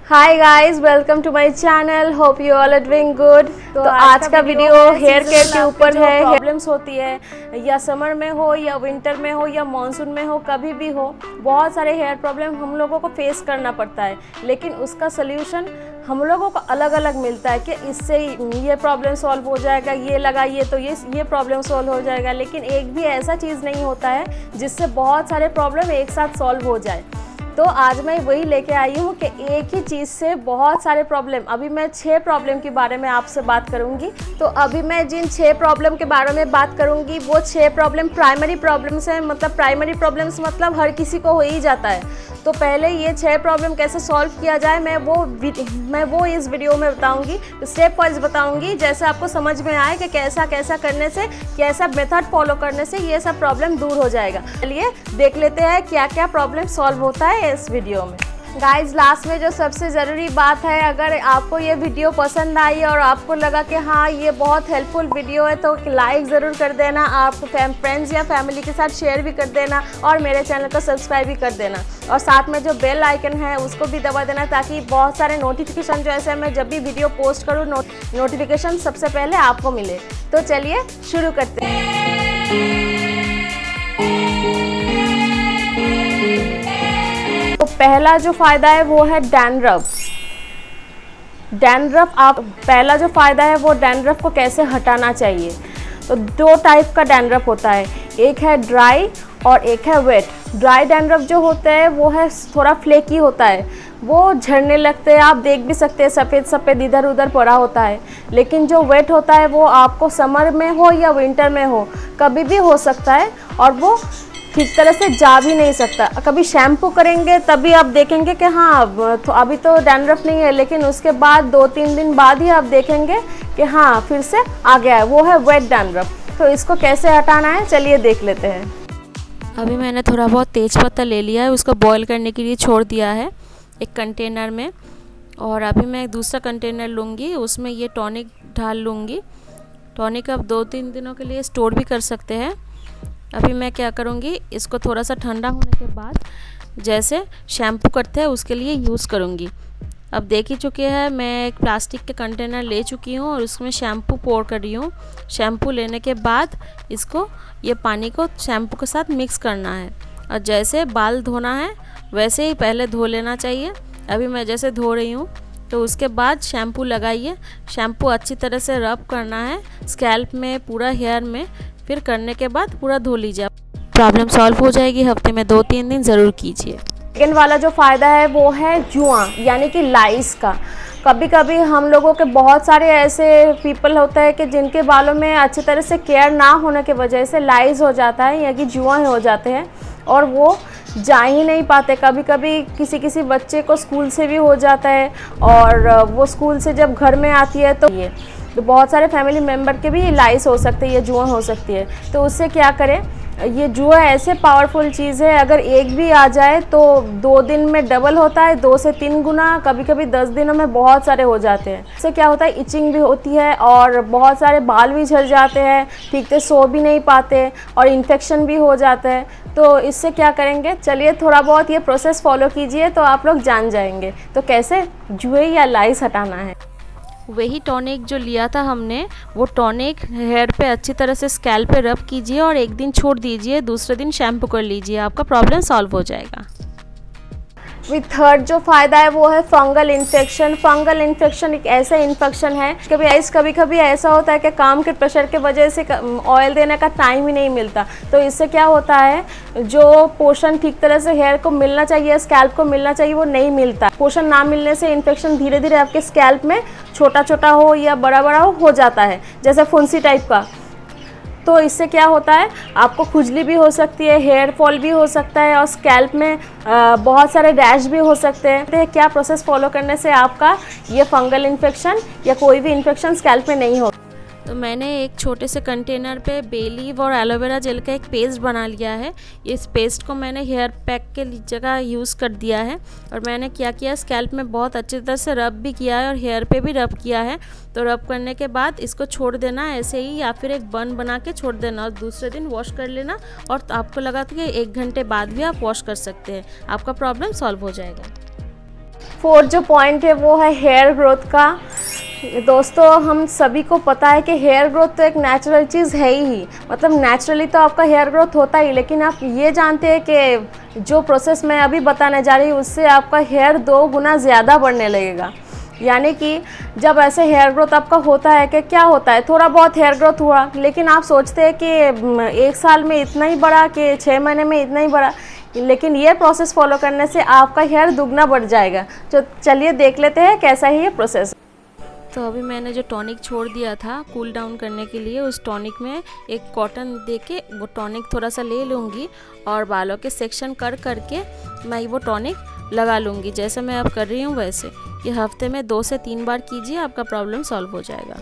Hi guys, welcome to my channel. Hope you all are doing good. तो आज का video hair care के ऊपर है। प्रॉब्लम्स होती है या समर में हो या विंटर में हो या मानसून में हो, कभी भी हो, बहुत सारे हेयर प्रॉब्लम हम लोगों को फेस करना पड़ता है। लेकिन उसका सल्यूशन हम लोगों को अलग अलग मिलता है कि इससे ये प्रॉब्लम सॉल्व हो जाएगा, ये लगाइए तो ये प्रॉब्लम सॉल्व हो जाएगा। लेकिन एक भी ऐसा चीज़ नहीं होता है जिससे बहुत सारे प्रॉब्लम एक साथ सॉल्व हो जाए। तो आज मैं वही लेके आई हूँ कि एक ही चीज़ से बहुत सारे प्रॉब्लम। अभी मैं 6 प्रॉब्लम के बारे में आपसे बात करूँगी। तो अभी मैं जिन 6 प्रॉब्लम के बारे में बात करूँगी वो 6 प्रॉब्लम प्राइमरी प्रॉब्लम्स हैं। मतलब प्राइमरी प्रॉब्लम्स मतलब हर किसी को हो ही जाता है। तो पहले ये 6 प्रॉब्लम कैसे सॉल्व किया जाए मैं वो इस वीडियो में बताऊँगी, स्टेप वाइज बताऊँगी, जैसे आपको समझ में आए कि कैसा करने से, कैसा मेथड फॉलो करने से ये सब प्रॉब्लम दूर हो जाएगा। चलिए देख लेते हैं क्या क्या प्रॉब्लम सॉल्व होता है इस वीडियो में। गाइज, लास्ट में जो सबसे ज़रूरी बात है, अगर आपको ये वीडियो पसंद आई और आपको लगा कि हाँ ये बहुत हेल्पफुल वीडियो है तो लाइक ज़रूर कर देना, आप फ्रेंड्स या फैमिली के साथ शेयर भी कर देना और मेरे चैनल को सब्सक्राइब भी कर देना। और साथ में जो बेल आइकन है उसको भी दबा देना ताकि बहुत सारे नोटिफिकेशन जो ऐसे मैं जब भी वीडियो पोस्ट करूँ नोटिफिकेशन सबसे पहले आपको मिले। तो चलिए शुरू करते हैं। तो पहला जो फ़ायदा है वो है डैंड्रफ। पहला जो फ़ायदा है वो डैंड्रफ को कैसे हटाना चाहिए। तो 2 टाइप का डैंड्रफ होता है, एक है ड्राई और एक है वेट। ड्राई डैंड्रफ जो होता है वो है थोड़ा फ्लेकी होता है, वो झड़ने लगते हैं, आप देख भी सकते हैं सफ़ेद सफ़ेद इधर उधर पड़ा होता है। लेकिन जो वेट होता है वो आपको समर में हो या विंटर में हो कभी भी हो सकता है और वो ठीक तरह से जा भी नहीं सकता। कभी शैम्पू करेंगे तभी आप देखेंगे कि हाँ तो अभी तो डैंड्रफ नहीं है, लेकिन उसके बाद 2-3 दिन बाद ही आप देखेंगे कि हाँ फिर से आ गया है, वो है वेट डैंड्रफ। तो इसको कैसे हटाना है चलिए देख लेते हैं। अभी मैंने थोड़ा बहुत तेज पत्ता ले लिया है, उसको बॉईल करने के लिए छोड़ दिया है एक कंटेनर में। और अभी मैं एक दूसरा कंटेनर लूँगी, उसमें ये टॉनिक डाल लूँगी। टॉनिक आप 2-3 दिनों के लिए स्टोर भी कर सकते हैं। अभी मैं क्या करूँगी, इसको थोड़ा सा ठंडा होने के बाद जैसे शैम्पू करते हैं उसके लिए यूज़ करूँगी। अब देख ही चुके हैं, मैं एक प्लास्टिक के कंटेनर ले चुकी हूँ और उसमें शैम्पू पोर कर रही हूँ। शैम्पू लेने के बाद इसको ये पानी को शैम्पू के साथ मिक्स करना है और जैसे बाल धोना है वैसे ही पहले धो लेना चाहिए। अभी मैं जैसे धो रही हूँ तो उसके बाद शैम्पू लगाइए। शैम्पू अच्छी तरह से रब करना है स्कैल्प में, पूरा हेयर में, फिर करने के बाद पूरा धो लीजिए। प्रॉब्लम सॉल्व हो जाएगी। हफ्ते में 2-3 दिन ज़रूर कीजिए। सेकेंड वाला जो फ़ायदा है वो है जुआ यानी कि लाइस का। कभी कभी हम लोगों के बहुत सारे ऐसे पीपल होते हैं कि जिनके बालों में अच्छी तरह से केयर ना होने की वजह से लाइस हो जाता है या कि जुआ हो जाते हैं और वो जा ही नहीं पाते। कभी कभी किसी बच्चे को स्कूल से भी हो जाता है और वो स्कूल से जब घर में आती है तो बहुत सारे फैमिली मेम्बर के भी लाइस हो सकते हैं, ये जुआ हो सकती है। तो उससे क्या करें, ये जुआ ऐसे पावरफुल चीज़ है, अगर एक भी आ जाए तो 2 दिन में डबल होता है, 2 से 3 गुना, कभी कभी 10 दिनों में बहुत सारे हो जाते हैं। इससे क्या होता है, इचिंग भी होती है और बहुत सारे बाल भी झड़ जाते हैं, ठीक से सो भी नहीं पाते और इन्फेक्शन भी हो जाता है। तो इससे क्या करेंगे, चलिए थोड़ा बहुत ये प्रोसेस फॉलो कीजिए तो आप लोग जान जाएंगे तो कैसे जुए या लाइस हटाना है। वही टॉनिक जो लिया था हमने, वो टॉनिक हेयर पे अच्छी तरह से स्कैल्प पे रब कीजिए और एक दिन छोड़ दीजिए, दूसरे दिन शैम्पू कर लीजिए, आपका प्रॉब्लम सॉल्व हो जाएगा। थर्ड जो फ़ायदा है वो है फंगल इन्फेक्शन। फंगल इन्फेक्शन एक ऐसा इन्फेक्शन है, कभी कभी ऐसा होता है कि काम के प्रेशर के वजह से ऑयल देने का टाइम ही नहीं मिलता। तो इससे क्या होता है, जो पोषण ठीक तरह से हेयर को मिलना चाहिए, स्कैल्प को मिलना चाहिए, वो नहीं मिलता। पोषण ना मिलने से इन्फेक्शन धीरे धीरे आपके स्कैल्प में छोटा छोटा हो या बड़ा बड़ा हो जाता है, जैसे फुंसी टाइप का। तो इससे क्या होता है, आपको खुजली भी हो सकती है, हेयर फॉल भी हो सकता है और स्कैल्प में बहुत सारे रैश भी हो सकते हैं। तो क्या प्रोसेस फॉलो करने से आपका ये फंगल इन्फेक्शन या कोई भी इन्फेक्शन स्कैल्प में नहीं हो। तो मैंने एक छोटे से कंटेनर पे बे लीफ और एलोवेरा जेल का एक पेस्ट बना लिया है। इस पेस्ट को मैंने हेयर पैक के जगह यूज़ कर दिया है और मैंने क्या किया, स्कैल्प में बहुत अच्छी तरह से रब भी किया है और हेयर पे भी रब किया है। तो रब करने के बाद इसको छोड़ देना ऐसे ही, या फिर एक बन बना के छोड़ देना और दूसरे दिन वॉश कर लेना। और आपको लगा था कि 1 घंटे बाद भी आप वॉश कर सकते हैं, आपका प्रॉब्लम सॉल्व हो जाएगा। फोर्थ जो पॉइंट है वो है हेयर ग्रोथ का। दोस्तों हम सभी को पता है कि हेयर ग्रोथ तो एक नेचुरल चीज़ है ही, मतलब नेचुरली तो आपका हेयर ग्रोथ होता ही, लेकिन आप ये जानते हैं कि जो प्रोसेस मैं अभी बताने जा रही हूँ उससे आपका हेयर 2 गुना ज़्यादा बढ़ने लगेगा। यानी कि जब ऐसे हेयर ग्रोथ आपका होता है कि क्या होता है, थोड़ा बहुत हेयर ग्रोथ हुआ, लेकिन आप सोचते हैं कि 1 साल में इतना ही बढ़ा कि 6 महीने में इतना ही बढ़ा, लेकिन ये प्रोसेस फॉलो करने से आपका हेयर दुगना बढ़ जाएगा। तो चलिए देख लेते हैं कैसा है ये प्रोसेस। तो अभी मैंने जो टॉनिक छोड़ दिया था कूल डाउन करने के लिए, उस टॉनिक में एक कॉटन दे के वो टॉनिक थोड़ा सा ले लूँगी और बालों के सेक्शन कर करके मैं वो टॉनिक लगा लूँगी। जैसे मैं अब कर रही हूँ वैसे ये हफ्ते में 2 से 3 बार कीजिए, आपका प्रॉब्लम सॉल्व हो जाएगा।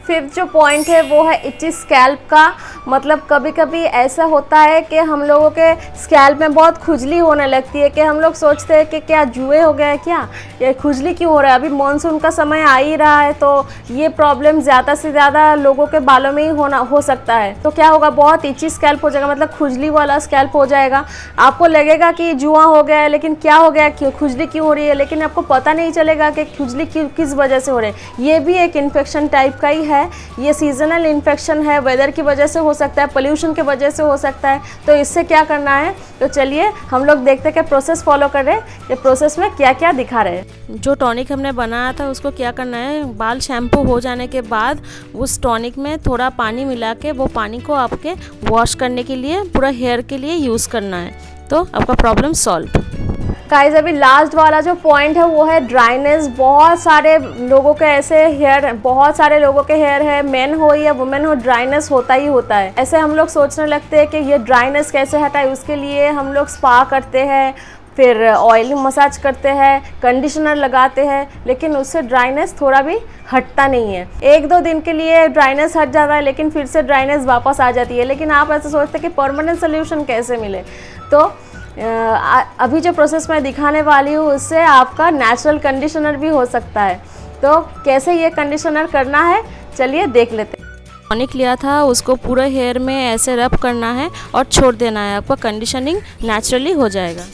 फिफ्थ जो पॉइंट है वो है इची स्कैल्प का। मतलब कभी कभी ऐसा होता है कि हम लोगों के स्कैल्प में बहुत खुजली होने लगती है कि हम लोग सोचते हैं कि क्या जुए हो गया है, क्या ये खुजली क्यों हो रहा है। अभी मॉनसून का समय आ ही रहा है तो ये प्रॉब्लम ज़्यादा से ज़्यादा लोगों के बालों में ही हो सकता है। तो क्या होगा, बहुत इची स्कैल्प हो जाएगा, मतलब खुजली वाला स्कैल्प हो जाएगा। आपको लगेगा कि जुआ हो गया है, लेकिन क्या हो गया, क्यों खुजली क्यों हो रही है, लेकिन आपको पता नहीं चलेगा कि खुजली किस वजह से हो रही है। ये भी एक इन्फेक्शन टाइप का ही है, ये सीजनल इन्फेक्शन है, वेदर की वजह से हो सकता है, पोल्यूशन की वजह से हो सकता है। तो इससे क्या करना है, तो चलिए हम लोग देखते हैं कि प्रोसेस फॉलो कर रहे हैं, ये प्रोसेस में क्या क्या दिखा रहे हैं। जो टॉनिक हमने बनाया था उसको क्या करना है, बाल शैम्पू हो जाने के बाद उस टॉनिक में थोड़ा पानी मिला के वो पानी को आपके वॉश करने के लिए पूरा हेयर के लिए यूज़ करना है, तो आपका प्रॉब्लम सॉल्व। गाइस अभी लास्ट वाला जो पॉइंट है वो है ड्राइनेस। बहुत सारे लोगों के ऐसे हेयर, बहुत सारे लोगों के हेयर है, मेन हो या वुमेन हो, ड्राइनेस होता ही होता है। ऐसे हम लोग सोचने लगते हैं कि ये ड्राइनेस कैसे हटाए, उसके लिए हम लोग स्पा करते हैं, फिर ऑयल मसाज करते हैं, कंडीशनर लगाते हैं, लेकिन उससे ड्राइनेस थोड़ा भी हटता नहीं है। 1-2 दिन के लिए ड्राइनेस हट जाता है, लेकिन फिर से ड्राइनेस वापस आ जाती है। लेकिन आप ऐसे सोचते हैं कि परमानेंट सोल्यूशन कैसे मिले, तो अभी जो प्रोसेस मैं दिखाने वाली हूँ उससे आपका नेचुरल कंडीशनर भी हो सकता है। तो कैसे ये कंडीशनर करना है चलिए देख लेते हैं। टॉनिक लिया था उसको पूरे हेयर में ऐसे रब करना है और छोड़ देना है, आपका कंडीशनिंग नेचुरली हो जाएगा।